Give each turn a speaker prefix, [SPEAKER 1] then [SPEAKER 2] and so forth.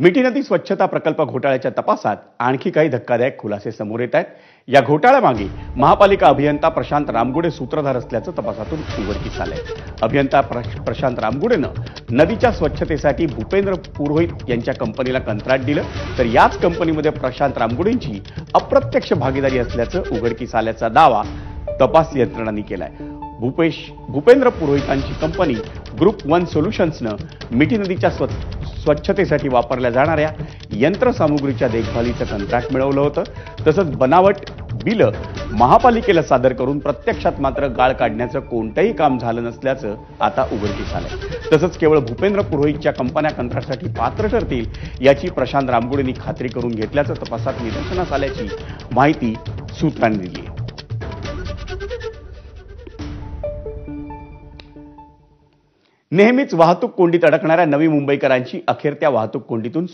[SPEAKER 1] मिठी नदी स्वच्छता प्रकल्प घोटाळ्याच्या तपासात आणखी काही धक्कादायक खुलासे समोर येत आहेत। या घोटाळ्यामागे महापालिका अभियंता प्रशांत रामगुडे सूत्रधार असल्याचं तपासातून उघडकीस आलंय। अभियंता प्रशांत रामगुडेनं नदीच्या स्वच्छतेसाठी भूपेंद्र पुरोहित यांच्या कंपनीला कंत्राट दिलं, तर याच कंपनीमध्ये प्रशांत रामगुडेंची अप्रत्यक्ष भागीदारी असल्याचं उघडकीस आल्याचा दावा तपास यंत्रणांनी केलाय। भूपेंद्र पुरोहितांची कंपनी ग्रुप वन सोल्युशन्सनं मिठी नदीच्या स्वच्छतेसाठी वापरल्या जाणाऱ्या यंत्रसामुग्रीच्या देखभालीचं कंत्राट मिळवलं होतं। तसंच बनावट बिलं महापालिकेला सादर करून प्रत्यक्षात मात्र गाळ काढण्याचं कोणतंही काम झालं नसल्याचं आता उघडकीस आलंय। तसंच केवळ भूपेंद्र पुरोहितच्या कंपन्या कंत्राटसाठी पात्र ठरतील याची प्रशांत रामगुडेंनी खात्री करून घेतल्याचं तपासात निदर्शनास आल्याची माहिती सूत्रांनी दिली आहे। नेहमीच वाहतूक कोंडीत अडकणाऱ्या नवी मुंबईकरांची अखेर त्या वाहतूक कोंडीतून